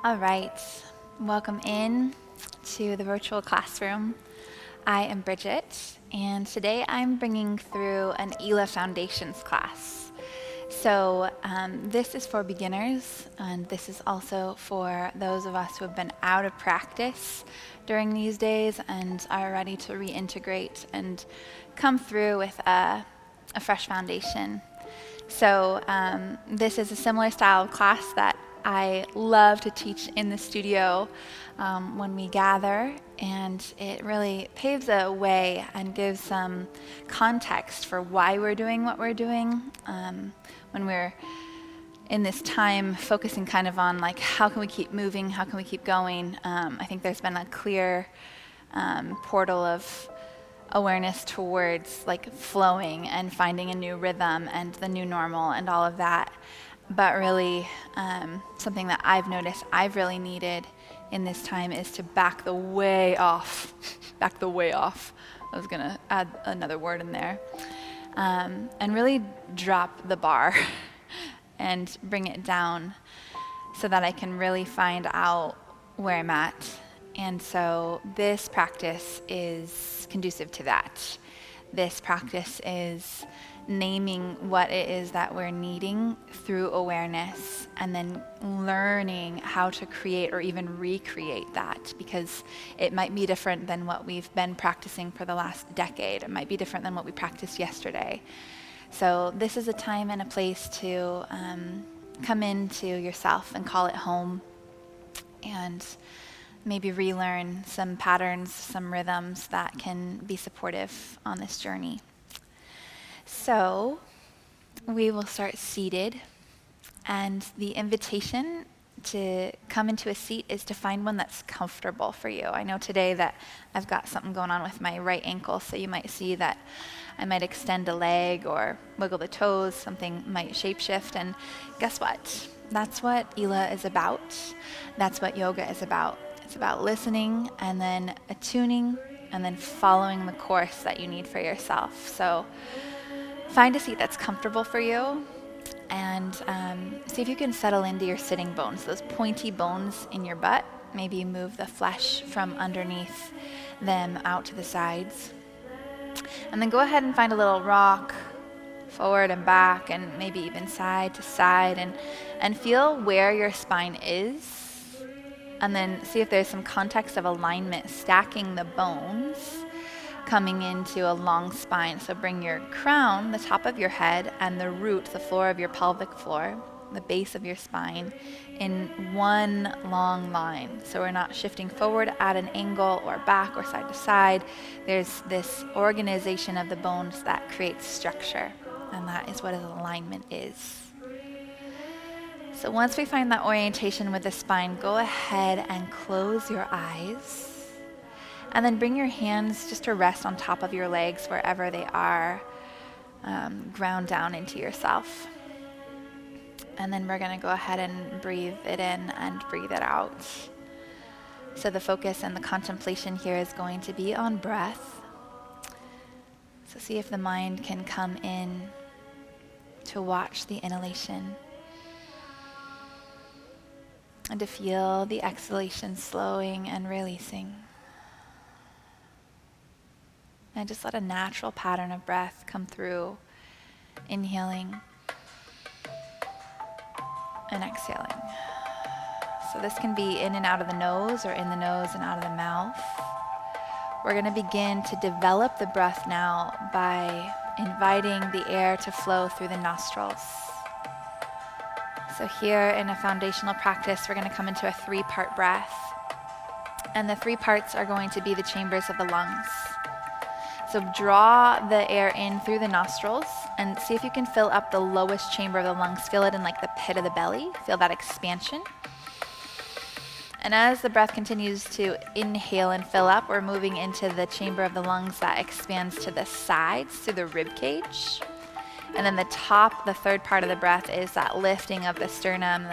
All right, welcome in to the virtual classroom. I am Bridget, and today I'm bringing through an ELA Foundations class. So this is for beginners, and this is also for those of us who have been out of practice during these days and are ready to reintegrate and come through with a fresh foundation. So this is a similar style of class that I love to teach in the studio when we gather, and it really paves a way and gives some context for why we're doing what we're doing when we're in this time focusing kind of on like how can we keep moving, how can we keep going. I think there's been a clear portal of awareness towards like flowing and finding a new rhythm and the new normal and all of that. But really, something that I've noticed I've really needed in this time is to back the way off. Back the way off. I was going to add another word in there. And really drop the bar and bring it down so that I can really find out where I'm at. And so this practice is conducive to that. This practice is naming what it is that we're needing through awareness and then learning how to create or even recreate that, because it might be different than what we've been practicing for the last decade. It might be different than what we practiced yesterday. So this is a time and a place to come into yourself and call it home and maybe relearn some patterns, some rhythms that can be supportive on this journey. So we will start seated, and the invitation to come into a seat is to find one that's comfortable for you. I know today that I've got something going on with my right ankle, so you might see that I might extend a leg or wiggle the toes, something might shapeshift, and guess what? That's what ELA is about. That's what yoga is about. It's about listening and then attuning and then following the course that you need for yourself. So find a seat that's comfortable for you and see if you can settle into your sitting bones, those pointy bones in your butt. Maybe move the flesh from underneath them out to the sides. And then go ahead and find a little rock forward and back and maybe even side to side and feel where your spine is. And then see if there's some context of alignment, stacking the bones, coming into a long spine. So bring your crown, the top of your head, and the root, the floor of your pelvic floor, the base of your spine, in one long line. So we're not shifting forward at an angle or back or side to side. There's this organization of the bones that creates structure, and that is what alignment is. So once we find that orientation with the spine, go ahead and close your eyes. And then bring your hands just to rest on top of your legs wherever they are. Ground down into yourself. And then we're going to go ahead and breathe it in and breathe it out. So the focus and the contemplation here is going to be on breath. So see if the mind can come in to watch the inhalation and to feel the exhalation slowing and releasing. And just let a natural pattern of breath come through, inhaling and exhaling. So this can be in and out of the nose or in the nose and out of the mouth. We're going to begin to develop the breath now by inviting the air to flow through the nostrils. So here in a foundational practice, we're going to come into a 3-part breath. And the 3 parts are going to be the chambers of the lungs. So draw the air in through the nostrils and see if you can fill up the lowest chamber of the lungs. Feel it in like the pit of the belly. Feel that expansion. And as the breath continues to inhale and fill up, we're moving into the chamber of the lungs that expands to the sides through the rib cage. And then the top, the 3rd part of the breath, is that lifting of the sternum,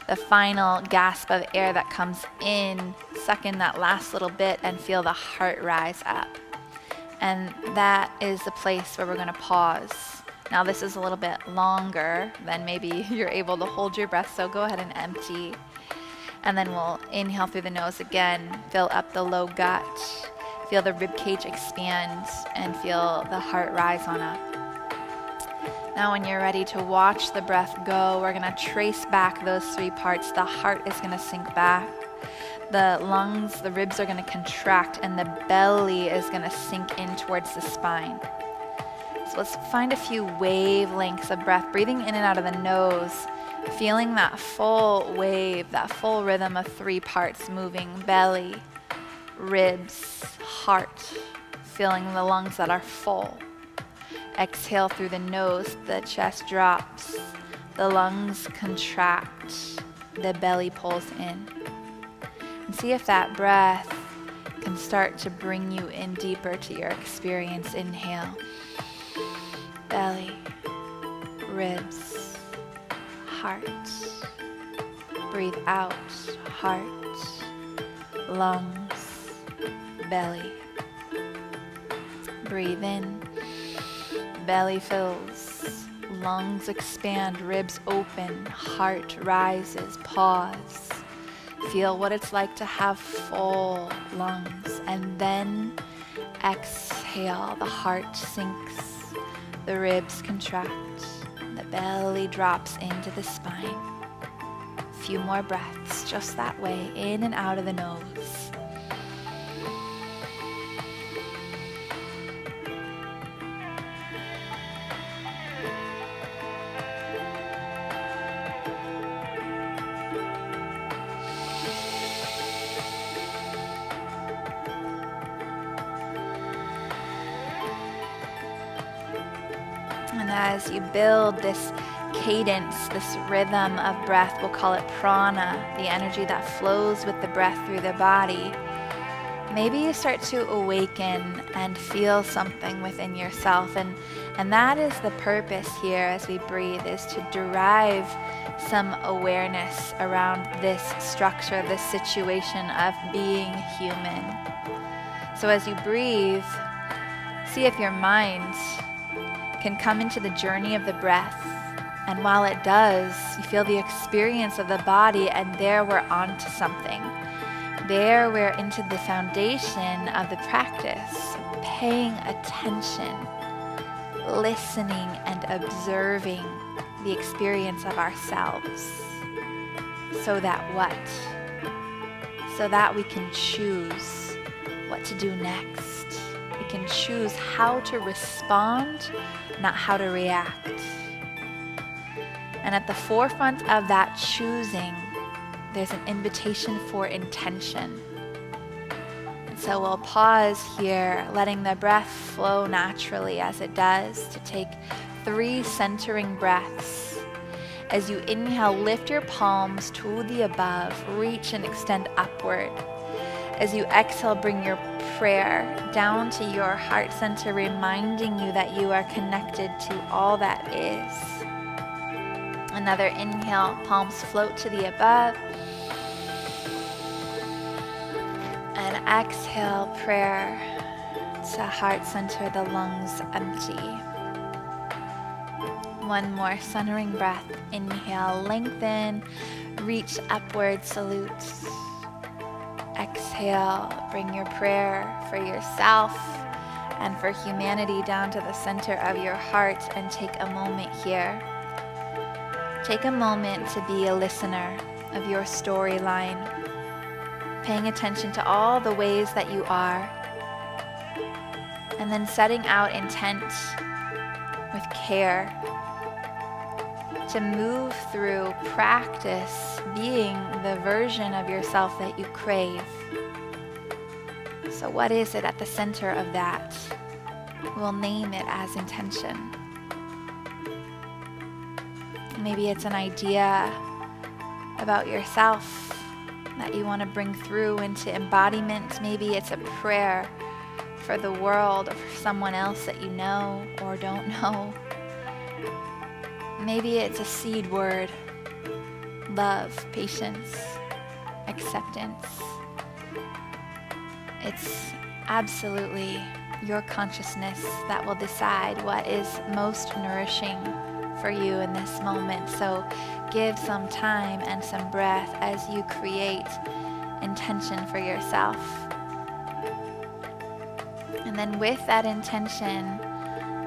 the final gasp of air that comes in. Suck in that last little bit and feel the heart rise up. And that is the place where we're going to pause. Now this is a little bit longer than maybe you're able to hold your breath, so go ahead and empty. And then we'll inhale through the nose again, fill up the low gut, feel the rib cage expand, and feel the heart rise on up. Now when you're ready to watch the breath go, we're gonna trace back those 3 parts. The heart is gonna sink back. The lungs, the ribs are gonna contract, and the belly is gonna sink in towards the spine. So let's find a few wavelengths of breath, breathing in and out of the nose, feeling that full wave, that full rhythm of 3 parts moving: belly, ribs, heart, feeling the lungs that are full. Exhale through the nose, the chest drops, the lungs contract, the belly pulls in. And see if that breath can start to bring you in deeper to your experience. Inhale, belly, ribs, heart. Breathe out, heart, lungs, belly. Breathe in, belly fills, lungs expand, ribs open, heart rises. Pause. Feel what it's like to have full lungs, and then exhale. The heart sinks, the ribs contract, the belly drops into the spine. A few more breaths just that way, in and out of the nose. And as you build this cadence, this rhythm of breath, we'll call it prana, the energy that flows with the breath through the body, maybe you start to awaken and feel something within yourself. And that is the purpose here as we breathe, is to derive some awareness around this structure, this situation of being human. So as you breathe, see if your mind can come into the journey of the breath. And while it does, you feel the experience of the body, and there we're onto something. There we're into the foundation of the practice, paying attention, listening and observing the experience of ourselves. So that what? So that we can choose what to do next. We can choose how to respond, not how to react. And at the forefront of that choosing, there's an invitation for intention. And so we'll pause here, letting the breath flow naturally as it does, to take 3 centering breaths. As you inhale, lift your palms to the above, reach and extend upward. As you exhale, bring your prayer down to your heart center, reminding you that you are connected to all that is. Another inhale, palms float to the above. And exhale, prayer to heart center, the lungs empty. One more centering breath. Inhale, lengthen, reach upward, salute. Exhale, bring your prayer for yourself and for humanity down to the center of your heart, and take a moment here. Take a moment to be a listener of your storyline, paying attention to all the ways that you are, and then setting out intent with care to move through practice, being the version of yourself that you crave. So what is it at the center of that? We'll name it as intention. Maybe it's an idea about yourself that you want to bring through into embodiment. Maybe it's a prayer for the world, or for someone else that you know or don't know. Maybe it's a seed word: love, patience, acceptance. It's absolutely your consciousness that will decide what is most nourishing for you in this moment. So give some time and some breath as you create intention for yourself. And then with that intention,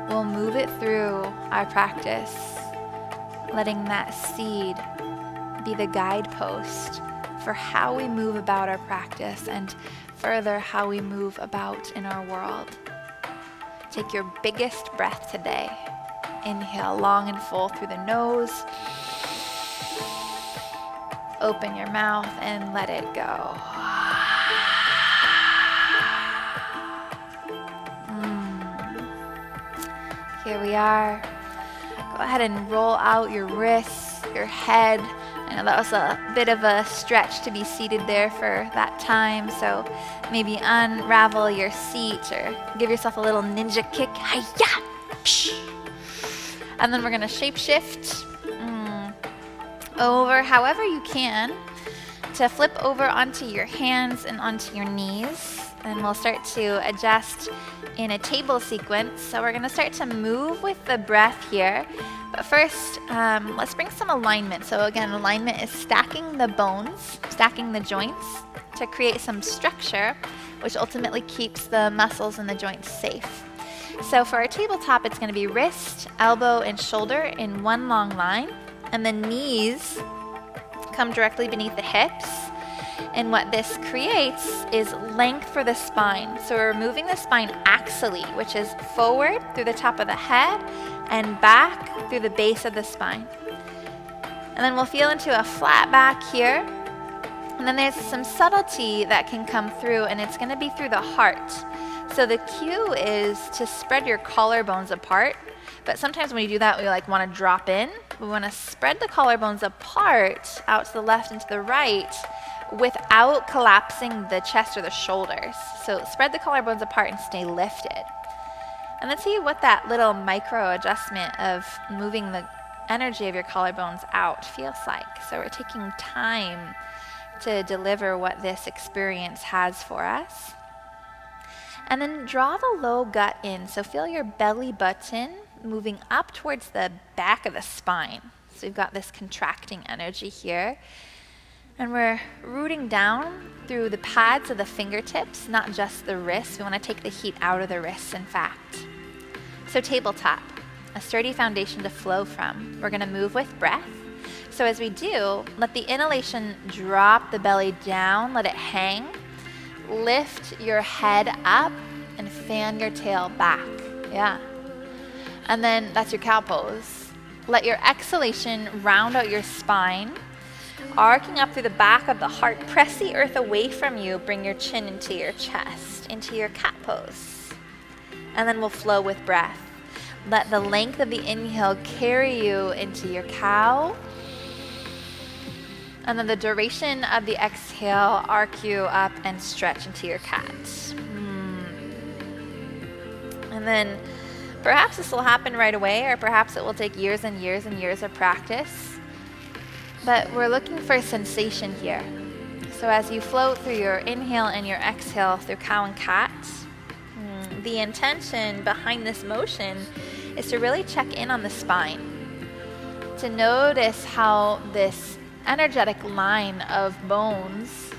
we'll move it through our practice, letting that seed be the guidepost for how we move about our practice and further how we move about in our world. Take your biggest breath today. Inhale long and full through the nose. Open your mouth and let it go. Here we are. Go ahead and roll out your wrists, your head. I know that was a bit of a stretch to be seated there for that time, so maybe unravel your seat or give yourself a little ninja kick. Hi-ya! Psh! And then we're going to shape-shift over however you can to flip over onto your hands and onto your knees. And we'll start to adjust in a table sequence. So we're going to start to move with the breath here. But first, let's bring some alignment. So again, alignment is stacking the bones, stacking the joints to create some structure, which ultimately keeps the muscles and the joints safe. So for our tabletop, it's going to be wrist, elbow, and shoulder in one long line. And the knees come directly beneath the hips. And what this creates is length for the spine. So we're moving the spine axially, which is forward through the top of the head and back through the base of the spine. And then we'll feel into a flat back here. And then there's some subtlety that can come through, and it's going to be through the heart. So the cue is to spread your collarbones apart. But sometimes when you do that, we want to drop in. We want to spread the collarbones apart out to the left and to the right without collapsing the chest or the shoulders. So spread the collarbones apart and stay lifted. And let's see what that little micro adjustment of moving the energy of your collarbones out feels like. So we're taking time to deliver what this experience has for us. And then draw the low gut in. So feel your belly button moving up towards the back of the spine. So we've got this contracting energy here. And we're rooting down through the pads of the fingertips, not just the wrists. We want to take the heat out of the wrists, in fact. So tabletop, a sturdy foundation to flow from. We're going to move with breath. So as we do, let the inhalation drop the belly down, let it hang. Lift your head up and fan your tail back. Yeah. And then that's your cow pose. Let your exhalation round out your spine. Arcing up through the back of the heart, press the earth away from you, bring your chin into your chest, into your cat pose. And then we'll flow with breath. Let the length of the inhale carry you into your cow. And then the duration of the exhale, arc you up and stretch into your cat. And then perhaps this will happen right away, or perhaps it will take years and years and years of practice. But we're looking for sensation here. So as you float through your inhale and your exhale through cow and cat, the intention behind this motion is to really check in on the spine, to notice how this energetic line of bones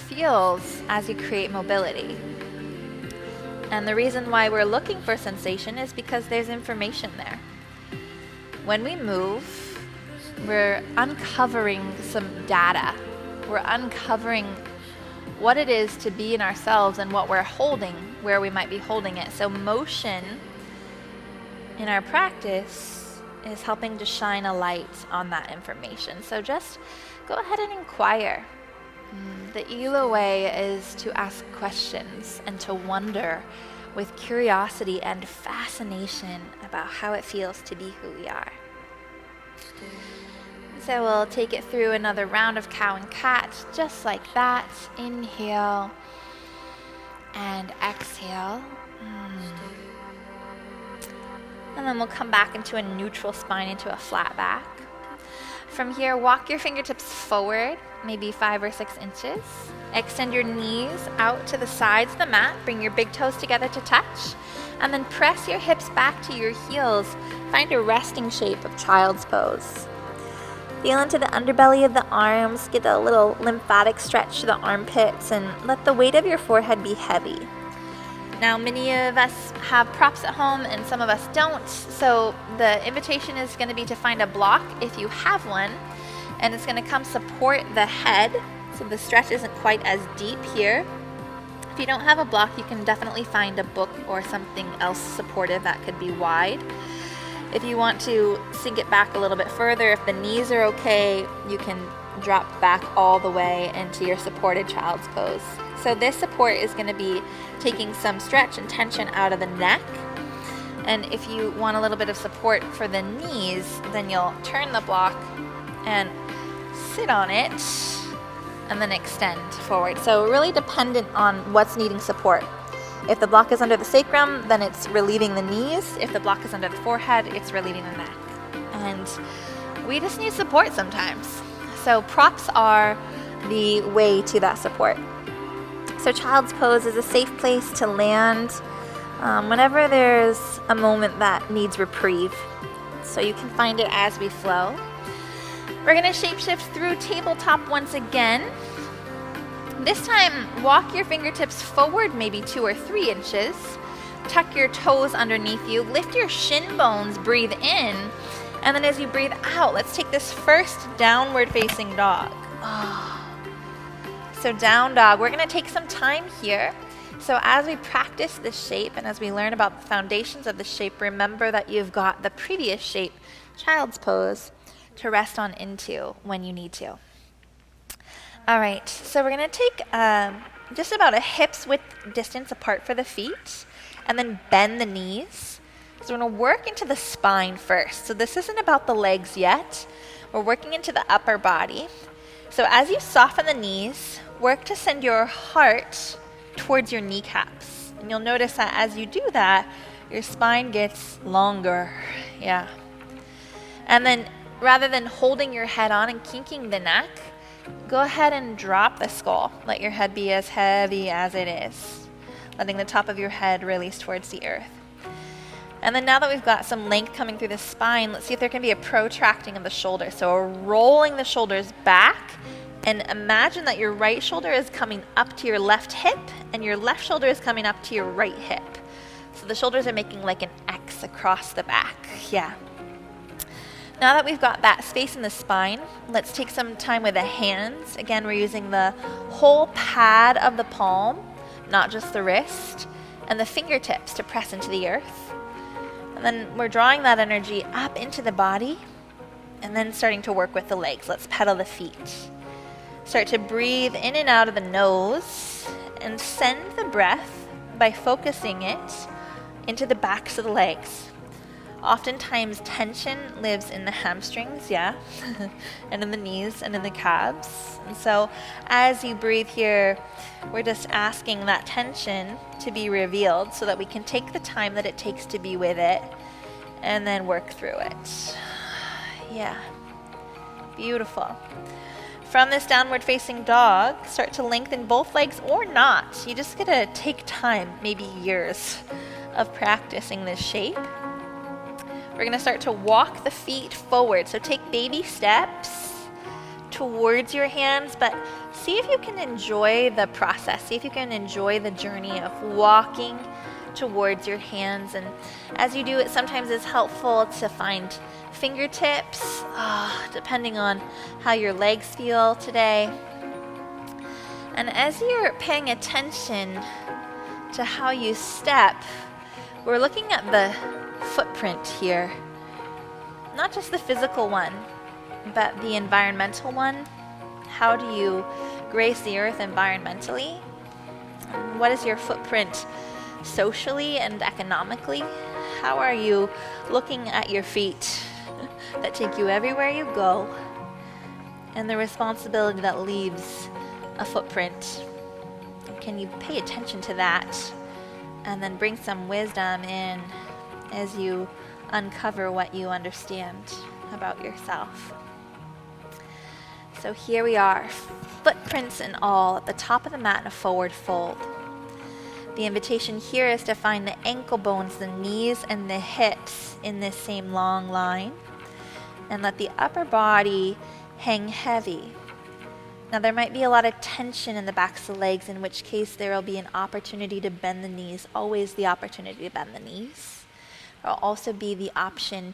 feels as you create mobility. And the reason why we're looking for sensation is because there's information there. When we move, we're uncovering some data. We're uncovering what it is to be in ourselves and what we're holding, where we might be holding it. So motion in our practice is helping to shine a light on that information. So just go ahead and inquire. The Ela way is to ask questions and to wonder with curiosity and fascination about how it feels to be who we are. So we'll take it through another round of cow and cat, just like that. Inhale and exhale. And then we'll come back into a neutral spine, into a flat back. From here, walk your fingertips forward, maybe 5 or 6 inches. Extend your knees out to the sides of the mat. Bring your big toes together to touch. And then press your hips back to your heels. Find a resting shape of child's pose. Feel into the underbelly of the arms, get a little lymphatic stretch to the armpits, and let the weight of your forehead be heavy. Now, many of us have props at home and some of us don't, so the invitation is going to be to find a block if you have one, and it's going to come support the head, so the stretch isn't quite as deep here. If you don't have a block, you can definitely find a book or something else supportive that could be wide. If you want to sink it back a little bit further, if the knees are okay, you can drop back all the way into your supported child's pose. So this support is going to be taking some stretch and tension out of the neck. And if you want a little bit of support for the knees, then you'll turn the block and sit on it and then extend forward. So really dependent on what's needing support. If the block is under the sacrum, then it's relieving the knees. If the block is under the forehead, it's relieving the neck. And we just need support sometimes. So props are the way to that support. So child's pose is a safe place to land whenever there's a moment that needs reprieve. So you can find it as we flow. We're going to shapeshift through tabletop once again. This time, walk your fingertips forward maybe 2 or 3 inches. Tuck your toes underneath you. Lift your shin bones, breathe in. And then as you breathe out, let's take this first downward facing dog. So down dog, we're going to take some time here. So as we practice this shape and as we learn about the foundations of the shape, remember that you've got the previous shape, child's pose, to rest on into when you need to. All right, so we're going to take just about a hip's width distance apart for the feet and then bend the knees. So we're going to work into the spine first. So this isn't about the legs yet. We're working into the upper body. So as you soften the knees, work to send your heart towards your kneecaps. And you'll notice that as you do that, your spine gets longer. Yeah. And then rather than holding your head on and kinking the neck, go ahead and drop the skull. Let your head be as heavy as it is, letting the top of your head release towards the earth. And then now that we've got some length coming through the spine, let's see if there can be a protracting of the shoulders. So we're rolling the shoulders back, and imagine that your right shoulder is coming up to your left hip and your left shoulder is coming up to your right hip. So the shoulders are making like an X across the back. Yeah. Now that we've got that space in the spine, let's take some time with the hands. Again, we're using the whole pad of the palm, not just the wrist, and the fingertips to press into the earth. And then we're drawing that energy up into the body and then starting to work with the legs. Let's pedal the feet. Start to breathe in and out of the nose and send the breath by focusing it into the backs of the legs. Oftentimes tension lives in the hamstrings, yeah, and in the knees and in the calves. And so as you breathe here, we're just asking that tension to be revealed so that we can take the time that it takes to be with it and then work through it. Yeah, beautiful. From this downward facing dog, start to lengthen both legs or not. You just gotta take time, maybe years, of practicing this shape. We're going to start to walk the feet forward. So take baby steps towards your hands, but see if you can enjoy the process. See if you can enjoy the journey of walking towards your hands. And as you do it, sometimes it's helpful to find fingertips, depending on how your legs feel today. And as you're paying attention to how you step, we're looking at the footprint here, not just the physical one, but the environmental one. How do you grace the earth environmentally? What is your footprint socially and economically? How are you looking at your feet that take you everywhere you go, and the responsibility that leaves a footprint? Can you pay attention to that and then bring some wisdom in as you uncover what you understand about yourself? So here we are, footprints and all, at the top of the mat in a forward fold. The invitation here is to find the ankle bones, the knees, and the hips in this same long line. And let the upper body hang heavy. Now there might be a lot of tension in the backs of the legs, in which case there will be an opportunity to bend the knees, always the opportunity to bend the knees. There will also be the option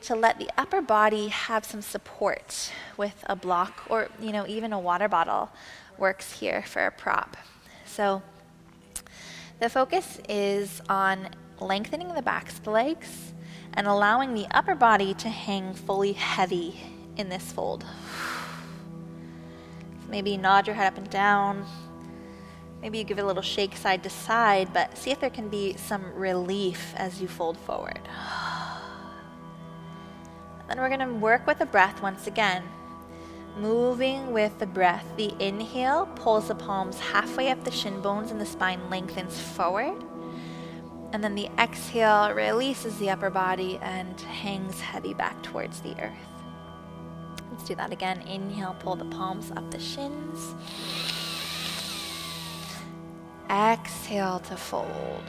to let the upper body have some support with a block, or even a water bottle works here for a prop. So the focus is on lengthening the backs of the legs and allowing the upper body to hang fully heavy in this fold. Maybe nod your head up and down. Maybe you give it a little shake side to side, but see if there can be some relief as you fold forward. Then we're going to work with the breath once again. Moving with the breath. The inhale pulls the palms halfway up the shin bones and the spine lengthens forward. And then the exhale releases the upper body and hangs heavy back towards the earth. Let's do that again. Inhale, pull the palms up the shins. Exhale to fold.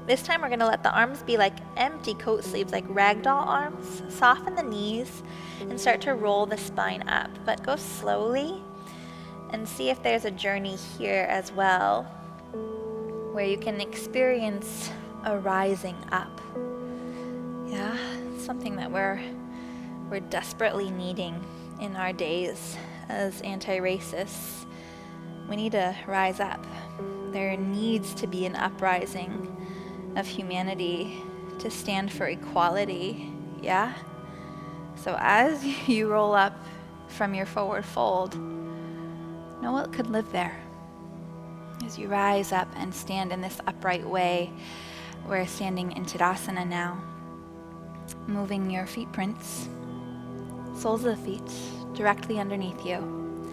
This time we're going to let the arms be like empty coat sleeves, like ragdoll arms. Soften the knees and start to roll the spine up, but go slowly and see if there's a journey here as well where you can experience a rising up. Yeah, something that we're desperately needing in our days as anti-racists. We need to rise up. There needs to be an uprising of humanity to stand for equality, yeah? So as you roll up from your forward fold, know what could live there. As you rise up and stand in this upright way, we're standing in Tadasana now, moving your feet prints, soles of the feet directly underneath you,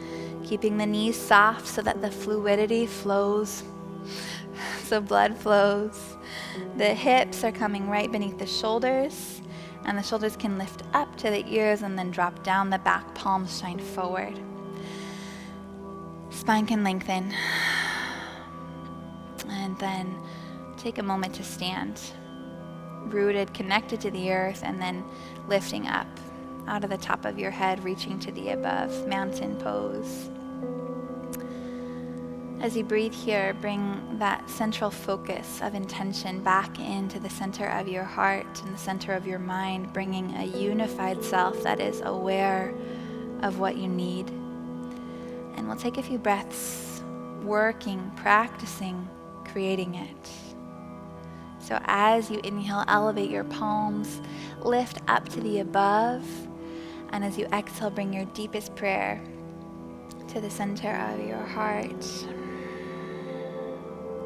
keeping the knees soft so that the fluidity flows, so blood flows. The hips are coming right beneath the shoulders, and the shoulders can lift up to the ears and then drop down. The back palms shine forward. Spine can lengthen. And then take a moment to stand, rooted, connected to the earth, and then lifting up out of the top of your head, reaching to the above, mountain pose. As you breathe here, bring that central focus of intention back into the center of your heart and the center of your mind, bringing a unified self that is aware of what you need. And we'll take a few breaths, working, practicing, creating it. So as you inhale, elevate your palms, lift up to the above, and as you exhale, bring your deepest prayer to the center of your heart.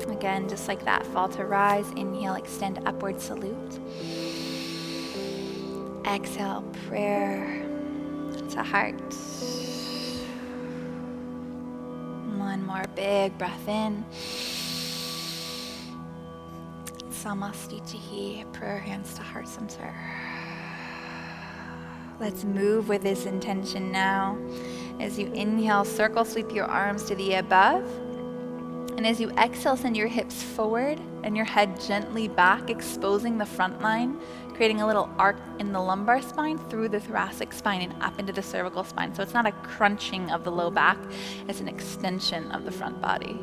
Again, just like that, fall to rise. Inhale, extend upward salute. Exhale, prayer to heart. One more big breath in. Samastitihi, prayer hands to heart center. Let's move with this intention now. As you inhale, circle sweep your arms to the above. And as you exhale, send your hips forward and your head gently back, exposing the front line, creating a little arc in the lumbar spine through the thoracic spine and up into the cervical spine. So it's not a crunching of the low back, it's an extension of the front body.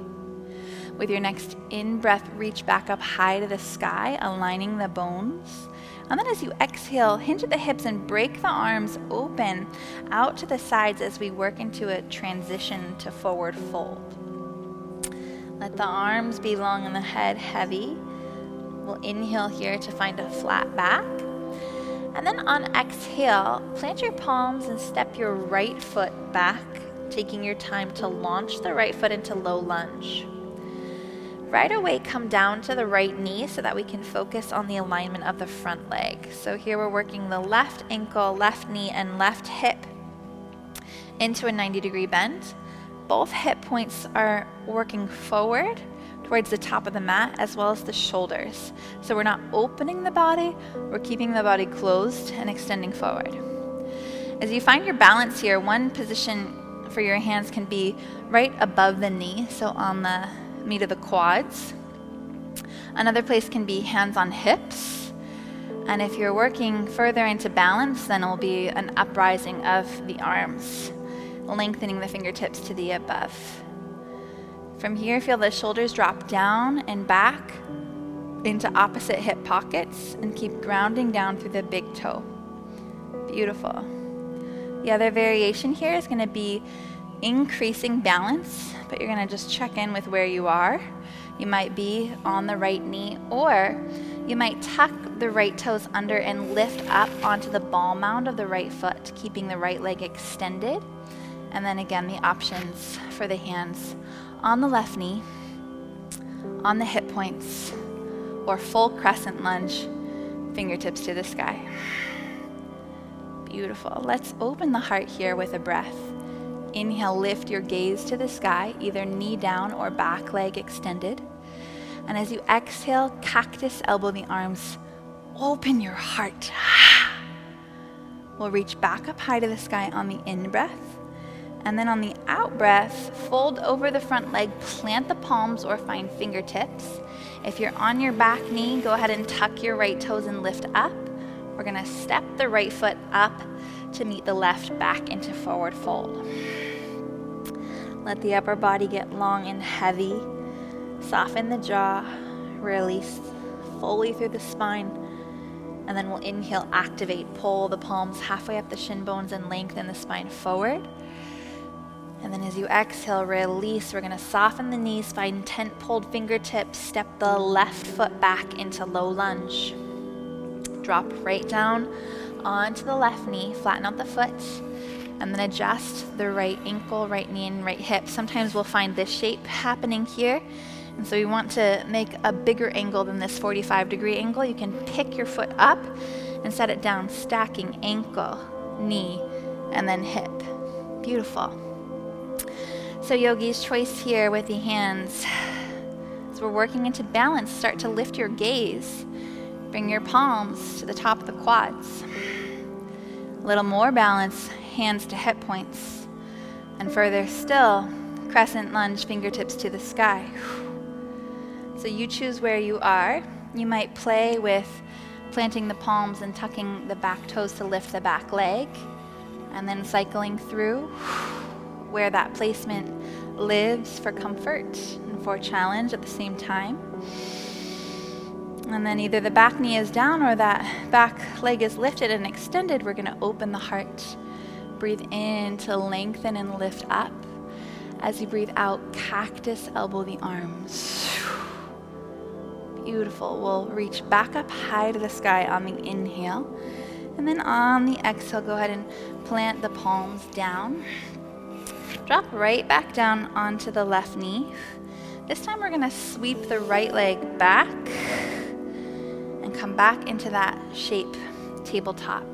With your next in-breath, reach back up high to the sky, aligning the bones. And then as you exhale, hinge at the hips and break the arms open out to the sides as we work into a transition to forward fold. Let the arms be long and the head heavy. We'll inhale here to find a flat back. And then on exhale, plant your palms and step your right foot back, taking your time to launch the right foot into low lunge. Right away, come down to the right knee so that we can focus on the alignment of the front leg. So here we're working the left ankle, left knee, and left hip into a 90-degree bend. Both hip points are working forward towards the top of the mat as well as the shoulders. So we're not opening the body, we're keeping the body closed and extending forward. As you find your balance here, one position for your hands can be right above the knee, so on the meat of the quads. Another place can be hands on hips. And if you're working further into balance, then it will be an uprising of the arms, lengthening the fingertips to the above. From here, feel the shoulders drop down and back into opposite hip pockets and keep grounding down through the big toe. Beautiful. The other variation here is going to be increasing balance, but you're going to just check in with where you are. You might be on the right knee, or you might tuck the right toes under and lift up onto the ball mound of the right foot, keeping the right leg extended. And then again, the options for the hands on the left knee, on the hip points, or full crescent lunge, fingertips to the sky. Beautiful. Let's open the heart here with a breath. Inhale, lift your gaze to the sky, either knee down or back leg extended. And as you exhale, cactus elbow the arms, open your heart. We'll reach back up high to the sky on the in-breath. And then on the out-breath, fold over the front leg, plant the palms or find fingertips. If you're on your back knee, go ahead and tuck your right toes and lift up. We're going to step the right foot up to meet the left back into forward fold. Let the upper body get long and heavy. Soften the jaw, release fully through the spine. And then we'll inhale, activate, pull the palms halfway up the shin bones and lengthen the spine forward. And then as you exhale, release. We're going to soften the knees, find tent-pulled fingertips, step the left foot back into low lunge. Drop right down onto the left knee, flatten out the foot, and then adjust the right ankle, right knee, and right hip. Sometimes we'll find this shape happening here, and so you want to make a bigger angle than this 45-degree angle. You can pick your foot up and set it down, stacking ankle, knee, and then hip. Beautiful. So yogi's choice here with the hands. As we're working into balance, start to lift your gaze. Bring your palms to the top of the quads. A little more balance, hands to hip points. And further still, crescent lunge, fingertips to the sky. So you choose where you are. You might play with planting the palms and tucking the back toes to lift the back leg. And then cycling through where that placement lives for comfort and for challenge at the same time. And then either the back knee is down or that back leg is lifted and extended. We're going to open the heart. Breathe in to lengthen and lift up. As you breathe out, cactus elbow the arms. Beautiful. We'll reach back up high to the sky on the inhale. And then on the exhale, go ahead and plant the palms down. Drop right back down onto the left knee. This time we're going to sweep the right leg back and come back into that shape, tabletop.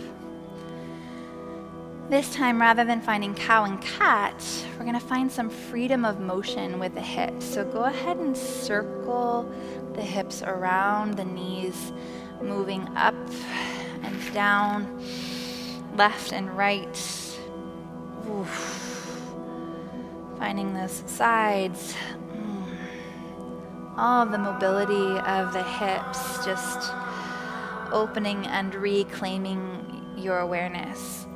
This time, rather than finding cow and cat, we're going to find some freedom of motion with the hips. So go ahead and circle the hips around the knees, moving up and down, left and right. Oof. Finding those sides. All of the mobility of the hips, just opening and reclaiming your awareness.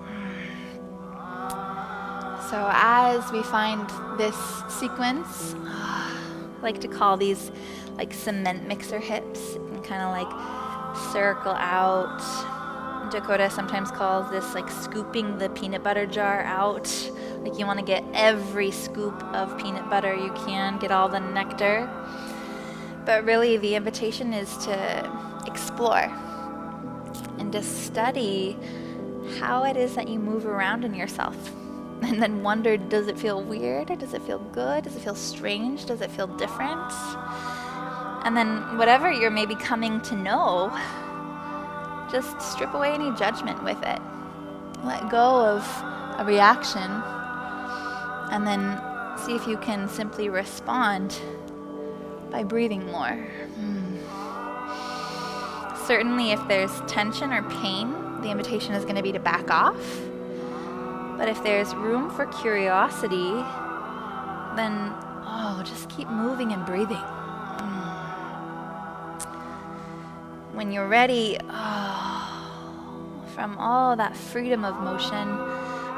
So as we find this sequence, I like to call these like cement mixer hips, and kind of like circle out. Dakota sometimes calls this like scooping the peanut butter jar out. Like you want to get every scoop of peanut butter you can, get all the nectar. But really the invitation is to explore and to study how it is that you move around in yourself. And then wonder, does it feel weird or does it feel good? Does it feel strange? Does it feel different? And then whatever you're maybe coming to know, just strip away any judgment with it. Let go of a reaction and then see if you can simply respond by breathing more. Certainly if there's tension or pain, the invitation is going to be to back off. But if there's room for curiosity, then just keep moving and breathing. When you're ready, from all that freedom of motion,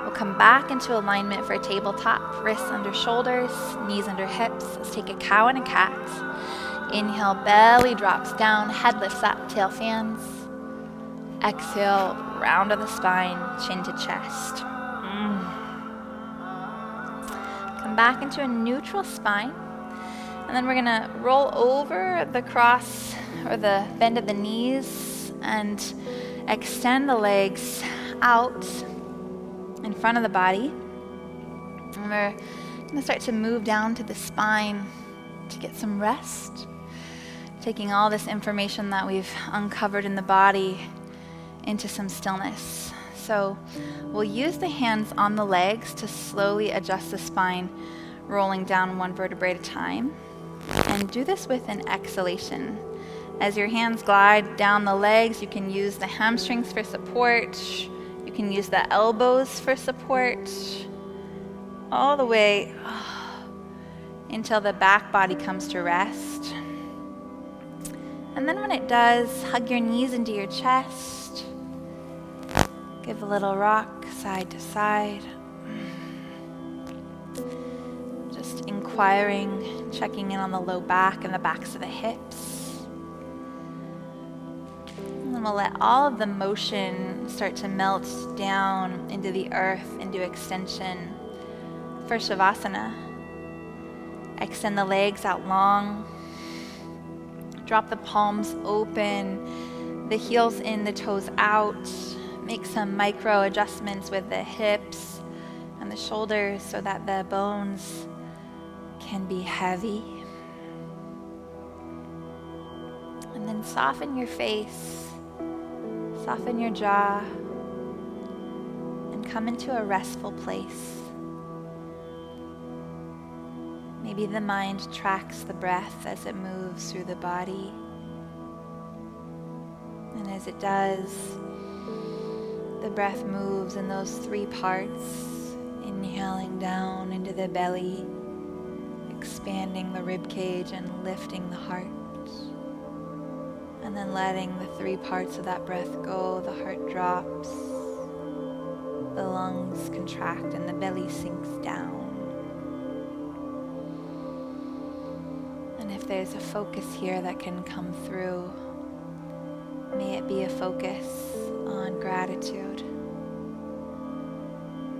we'll come back into alignment for a tabletop. Wrists under shoulders, knees under hips. Let's take a cow and a cat. Inhale, belly drops down, head lifts up, tail fans. Exhale, round of the spine, chin to chest. Come back into a neutral spine. And then we're gonna roll over the cross or the bend of the knees and extend the legs out in front of the body. And we're gonna start to move down to the spine to get some rest. Taking all this information that we've uncovered in the body into some stillness. So we'll use the hands on the legs to slowly adjust the spine, rolling down one vertebrae at a time. And do this with an exhalation. As your hands glide down the legs, you can use the hamstrings for support. You can use the elbows for support. All the way until the back body comes to rest. And then when it does, hug your knees into your chest. Give a little rock side to side. Just inquiring, checking in on the low back and the backs of the hips. And then we'll let all of the motion start to melt down into the earth, into extension. For Shavasana, extend the legs out long. Drop the palms open, the heels in, the toes out. Make some micro adjustments with the hips and the shoulders so that the bones can be heavy. And then soften your face, soften your jaw, and come into a restful place. Maybe the mind tracks the breath as it moves through the body. And as it does, the breath moves in those three parts, inhaling down into the belly, expanding the rib cage and lifting the heart. And then letting the three parts of that breath go. The heart drops, the lungs contract, and the belly sinks down. If there's a focus here that can come through, may it be a focus on gratitude.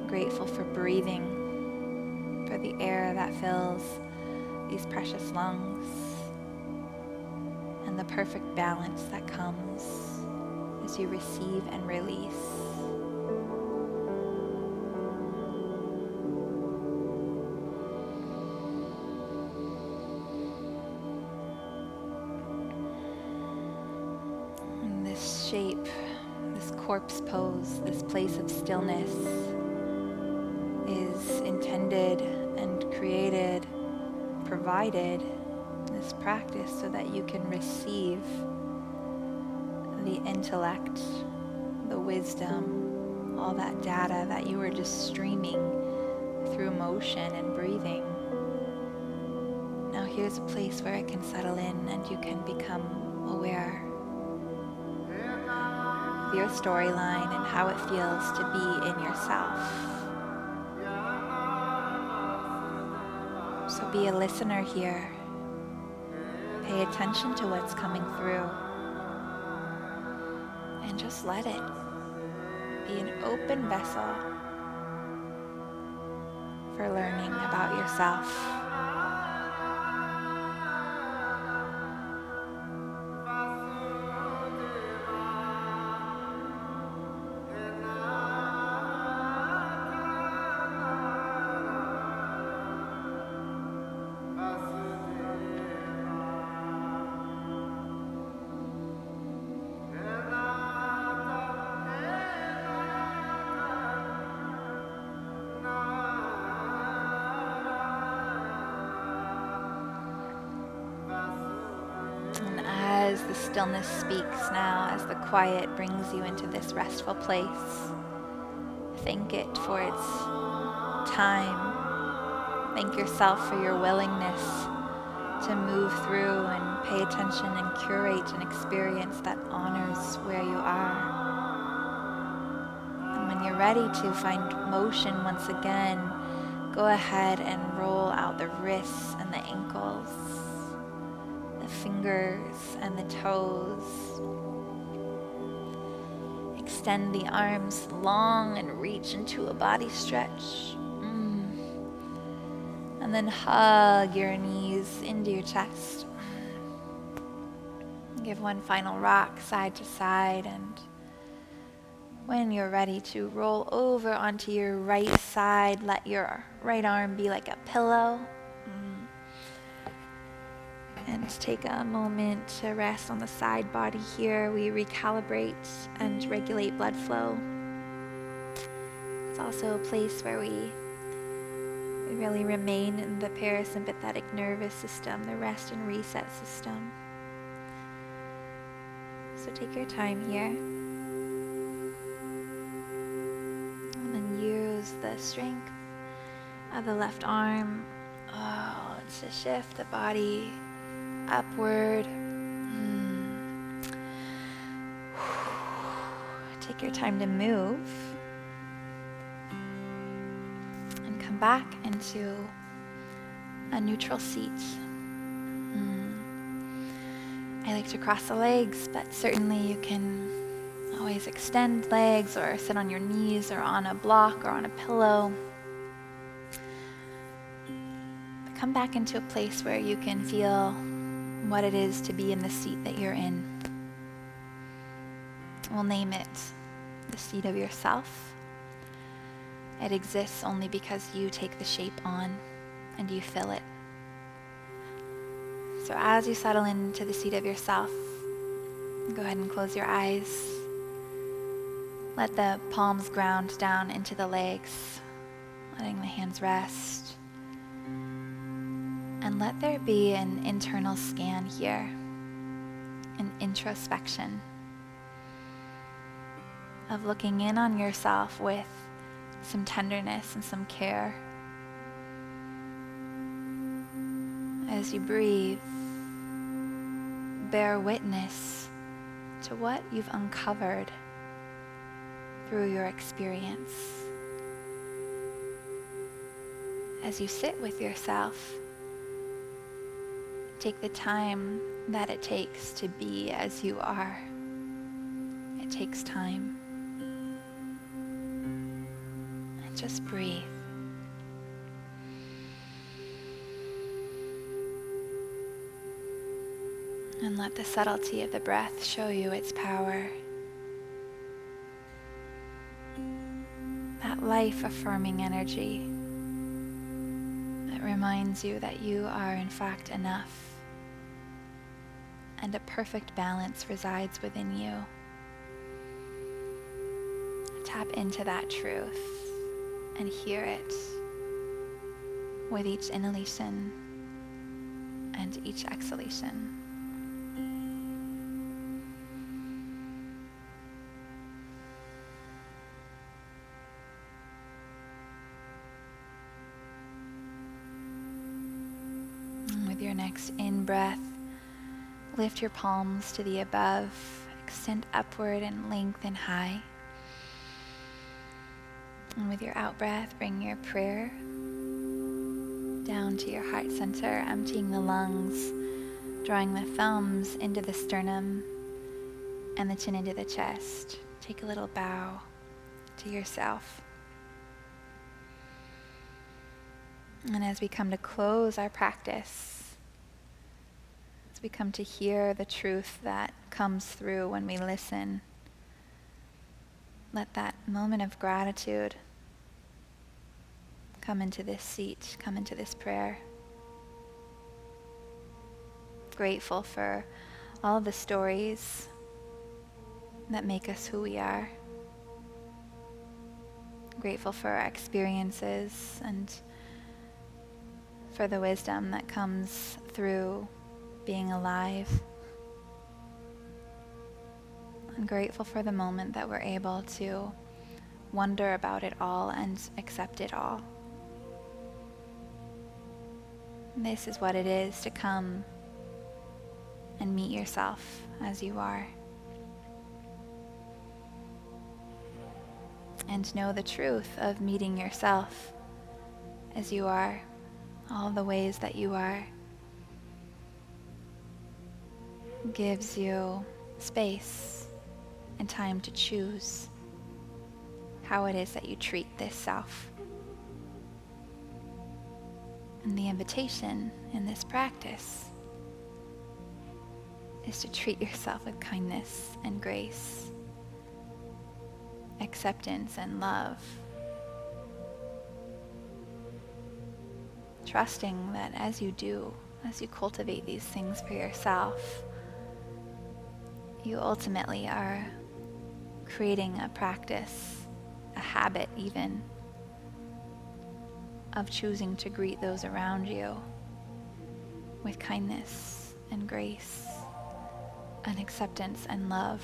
Grateful for breathing, for the air that fills these precious lungs, and the perfect balance that comes as you receive and release. Shape, this corpse pose, this place of stillness is intended and created, provided this practice so that you can receive the intellect, the wisdom, all that data that you were just streaming through motion and breathing. Now here's a place where it can settle in and you can become aware your storyline and how it feels to be in yourself. So be a listener here. Pay attention to what's coming through. And just let it be an open vessel for learning about yourself. As the stillness speaks now, as the quiet brings you into this restful place, Thank it for its time. Thank yourself for your willingness to move through and pay attention and curate an experience that honors where you are. And when you're ready to find motion once again, go ahead and roll out the wrists and the ankles, the fingers and the toes. Extend the arms long and reach into a body stretch. And then hug your knees into your chest. Give one final rock side to side, and when you're ready to roll over onto your right side, let your right arm be like a pillow. And take a moment to rest on the side body here. We recalibrate and regulate blood flow. It's also a place where we really remain in the parasympathetic nervous system, the rest and reset system. So take your time here. And then use the strength of the left arm to shift the body upward. Take your time to move. Come back into a neutral seat. I like to cross the legs, but certainly you can always extend legs or sit on your knees or on a block or on a pillow. But come back into a place where you can feel what it is to be in the seat that you're in. We'll name it the seat of yourself. It exists only because you take the shape on and you fill it. So as you settle into the seat of yourself, go ahead and close your eyes. Let the palms ground down into the legs, letting the hands rest. And let there be an internal scan here, an introspection of looking in on yourself with some tenderness and some care. As you breathe, bear witness to what you've uncovered through your experience. As you sit with yourself, take the time that it takes to be as you are. It takes time. Just breathe. And let the subtlety of the breath show you its power. That life-affirming energy that reminds you that you are in fact enough, and a perfect balance resides within you. Tap into that truth and hear it with each inhalation and each exhalation. And with your next in-breath, lift your palms to the above, extend upward and lengthen high. And with your out-breath, bring your prayer down to your heart center, emptying the lungs, drawing the thumbs into the sternum and the chin into the chest. Take a little bow to yourself. And as we come to close our practice, as we come to hear the truth that comes through when we listen, let that moment of gratitude come into this seat, come into this prayer. Grateful for all of the stories that make us who we are. Grateful for our experiences and for the wisdom that comes through being alive. I'm grateful for the moment that we're able to wonder about it all and accept it all. This is what it is to come and meet yourself as you are. And know the truth of meeting yourself as you are, all the ways that you are, gives you space and time to choose how it is that you treat this self. And the invitation in this practice is to treat yourself with kindness and grace, acceptance and love, trusting that as you cultivate these things for yourself, you ultimately are creating a practice, a habit even, of choosing to greet those around you with kindness and grace and acceptance and love.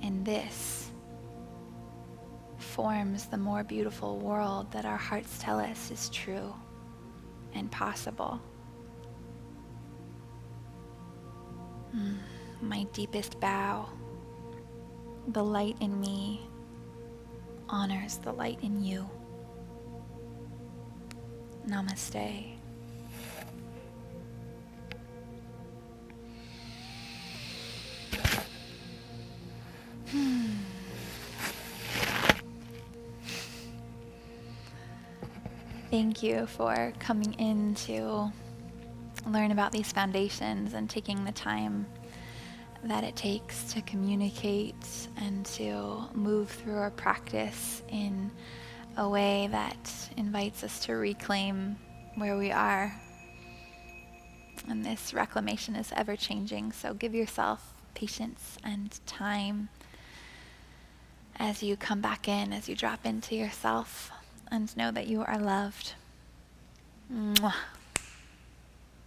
And this forms the more beautiful world that our hearts tell us is true and possible. My deepest bow. The light in me honors the light in you. Namaste. Thank you for coming in to learn about these foundations and taking the time that it takes to communicate and to move through our practice in a way that invites us to reclaim where we are. And this reclamation is ever changing, so give yourself patience and time as you come back in, as you drop into yourself, and know that you are loved. Mwah.